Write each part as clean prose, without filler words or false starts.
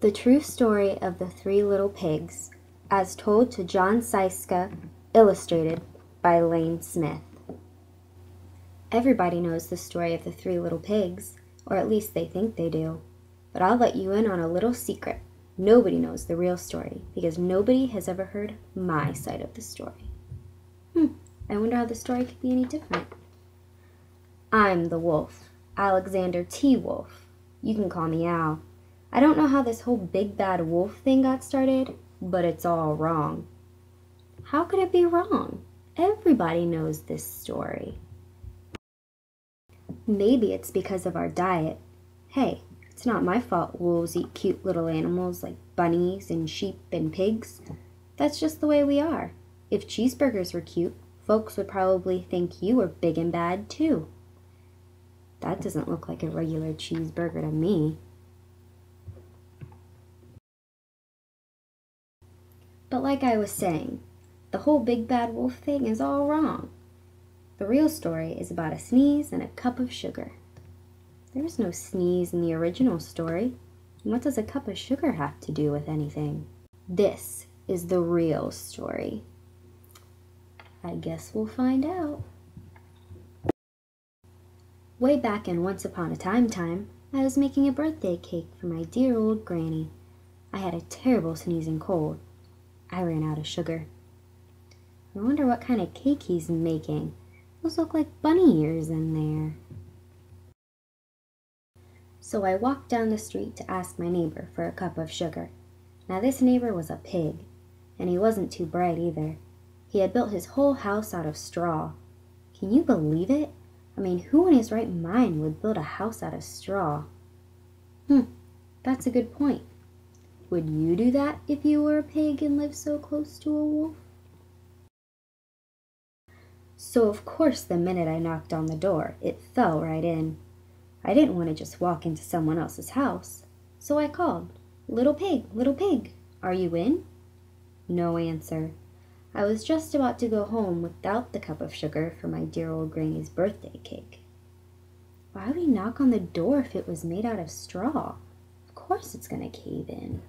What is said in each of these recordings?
The True Story of the Three Little Pigs, as told to John Seiska, illustrated by Lane Smith. Everybody knows the story of the three little pigs, or at least they think they do. But I'll let you in on a little secret. Nobody knows the real story, because nobody has ever heard my side of the story. I wonder how the story could be any different. I'm the wolf, Alexander T. Wolf. You can call me Al. I don't know how this whole big bad wolf thing got started, but it's all wrong. How could it be wrong? Everybody knows this story. Maybe it's because of our diet. Hey, it's not my fault wolves eat cute little animals like bunnies and sheep and pigs. That's just the way we are. If cheeseburgers were cute, folks would probably think you were big and bad too. That doesn't look like a regular cheeseburger to me. But like I was saying, the whole big bad wolf thing is all wrong. The real story is about a sneeze and a cup of sugar. There was no sneeze in the original story. What does a cup of sugar have to do with anything? This is the real story. I guess we'll find out. Way back in Once Upon a Time, I was making a birthday cake for my dear old granny. I had a terrible sneezing cold. I ran out of sugar. I wonder what kind of cake he's making. Those look like bunny ears in there. So I walked down the street to ask my neighbor for a cup of sugar. Now this neighbor was a pig, and he wasn't too bright either. He had built his whole house out of straw. Can you believe it? I mean, who in his right mind would build a house out of straw? That's a good point. Would you do that if you were a pig and lived so close to a wolf? So of course the minute I knocked on the door, it fell right in. I didn't want to just walk into someone else's house, so I called, little pig, are you in?" No answer. I was just about to go home without the cup of sugar for my dear old granny's birthday cake. Why would he knock on the door if it was made out of straw? Of course it's going to cave in.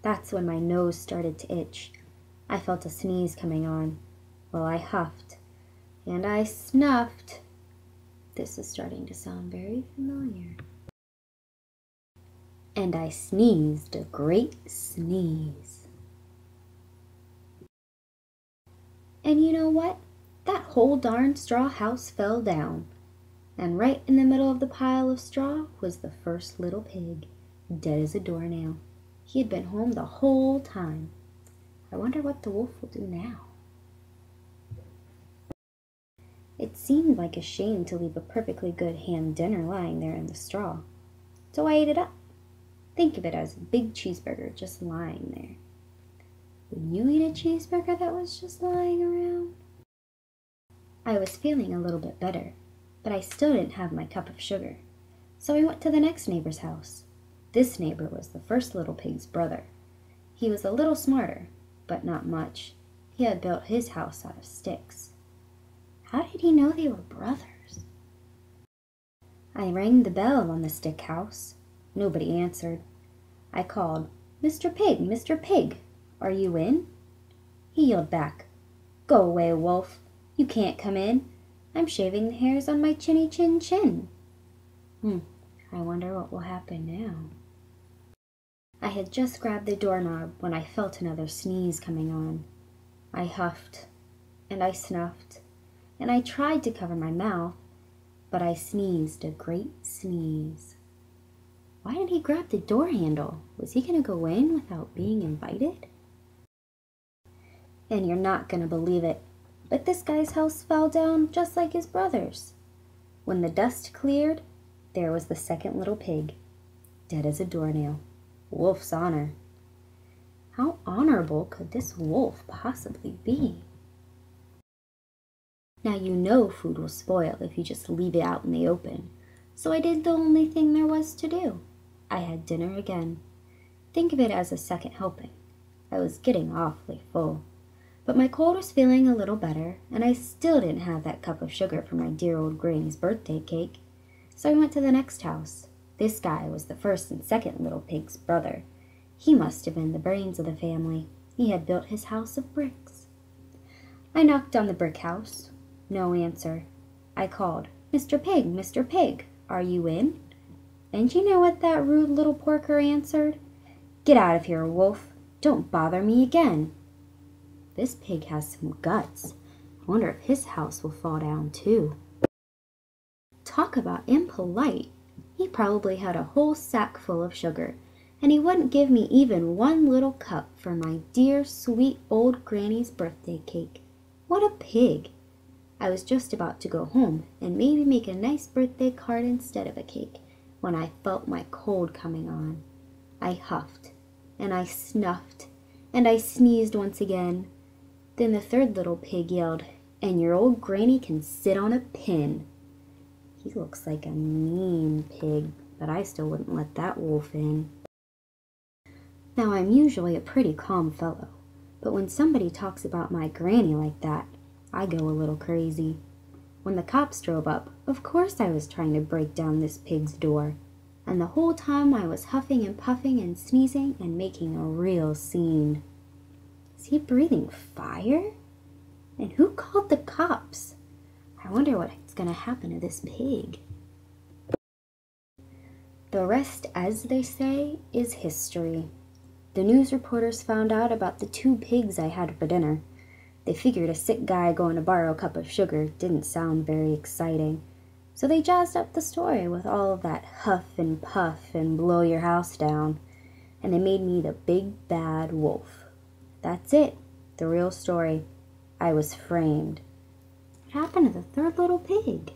That's when my nose started to itch. I felt a sneeze coming on. Well, I huffed, and I snuffed. This is starting to sound very familiar. And I sneezed a great sneeze. And you know what? That whole darn straw house fell down. And right in the middle of the pile of straw was the first little pig, dead as a doornail. He had been home the whole time. I wonder what the wolf will do now. It seemed like a shame to leave a perfectly good ham dinner lying there in the straw, so I ate it up. Think of it as a big cheeseburger just lying there. Would you eat a cheeseburger that was just lying around? I was feeling a little bit better, but I still didn't have my cup of sugar, so I went to the next neighbor's house. This neighbor was the first little pig's brother. He was a little smarter, but not much. He had built his house out of sticks. How did he know they were brothers? I rang the bell on the stick house. Nobody answered. I called, Mr. Pig, are you in?" He yelled back, "Go away, wolf. You can't come in. I'm shaving the hairs on my chinny chin chin." I wonder what will happen now. I had just grabbed the doorknob when I felt another sneeze coming on. I huffed, and I snuffed, and I tried to cover my mouth, but I sneezed a great sneeze. Why did he grab the door handle? Was he going to go in without being invited? And you're not going to believe it, but this guy's house fell down just like his brother's. When the dust cleared, there was the second little pig, dead as a doornail. Wolf's honor. How honorable could this wolf possibly be? Now you know food will spoil if you just leave it out in the open, so I did the only thing there was to do. I had dinner again. Think of it as a second helping. I was getting awfully full, but my cold was feeling a little better, and I still didn't have that cup of sugar for my dear old granny's birthday cake, so I went to the next house. This guy was the first and second little pig's brother. He must have been the brains of the family. He had built his house of bricks. I knocked on the brick house. No answer. I called, "Mr. Pig, Mr. Pig, are you in?" And you know what that rude little porker answered? "Get out of here, wolf. Don't bother me again." This pig has some guts. I wonder if his house will fall down too. Talk about impolite. He probably had a whole sack full of sugar, and he wouldn't give me even one little cup for my dear, sweet old granny's birthday cake. What a pig! I was just about to go home and maybe make a nice birthday card instead of a cake when I felt my cold coming on. I huffed, and I snuffed, and I sneezed once again. Then the third little pig yelled, "And your old granny can sit on a pin." He looks like a mean pig, but I still wouldn't let that wolf in. Now, I'm usually a pretty calm fellow, but when somebody talks about my granny like that, I go a little crazy. When the cops drove up, of course I was trying to break down this pig's door, and the whole time I was huffing and puffing and sneezing and making a real scene. Is he breathing fire? And who called the cops? I wonder what's going to happen to this pig. The rest, as they say, is history. The news reporters found out about the 2 pigs I had for dinner. They figured a sick guy going to borrow a cup of sugar didn't sound very exciting, so they jazzed up the story with all of that huff and puff and blow your house down, and they made me the big bad wolf. That's it, the real story. I was framed. What happened to the third little pig?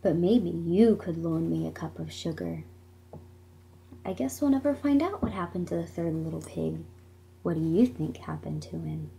But maybe you could loan me a cup of sugar. I guess we'll never find out what happened to the third little pig. What do you think happened to him?